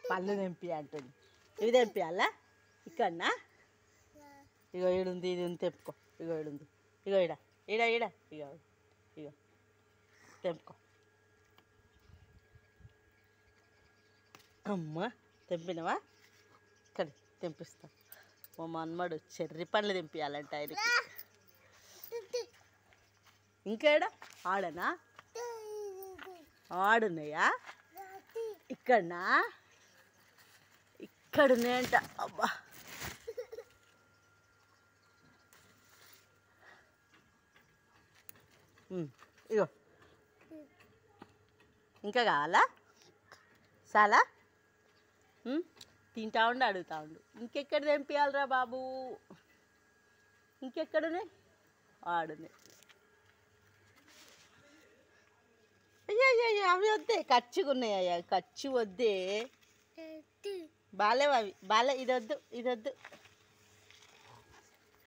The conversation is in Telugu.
పళ్ళు తెంపి అంటుంది. ఇవి తెంపియాలా ఇక్కడనా? ఇగో ఈడుంది, ఇది ఉంది, తెంపుకో. ఇగో ఈడుంది, ఇగో ఈడ ఈడ ఈడ ఇగో ఇగో తెంపుకో. అమ్మ తెంపినవా? ఇక్కడ తెంపిస్తాం. మా మన్మడు చెర్రి పండ్లు తెంపియాలంట ఆయనకి. ఇంకేడా ఆడనా? ఆడున్నాయా ఇక్కడనా? ఇక్కడున్నాయంట. అబ్బా ఇగో ఇంకా కావాలా? చాలా తింటా ఉండు, అడుగుతా ఉండు. ఇంకెక్కడ తెంపియాలరా బాబు? ఇంకెక్కడున్నాయి? ఆడున్నాయి. అయ్యా అయ్యా అవి వద్దే, ఖర్చుగా ఉన్నాయి. అయ్యా ఖర్చు వద్దే, బాలేవు అవి, బాలే. ఇది వద్దు, ఇది వద్దు.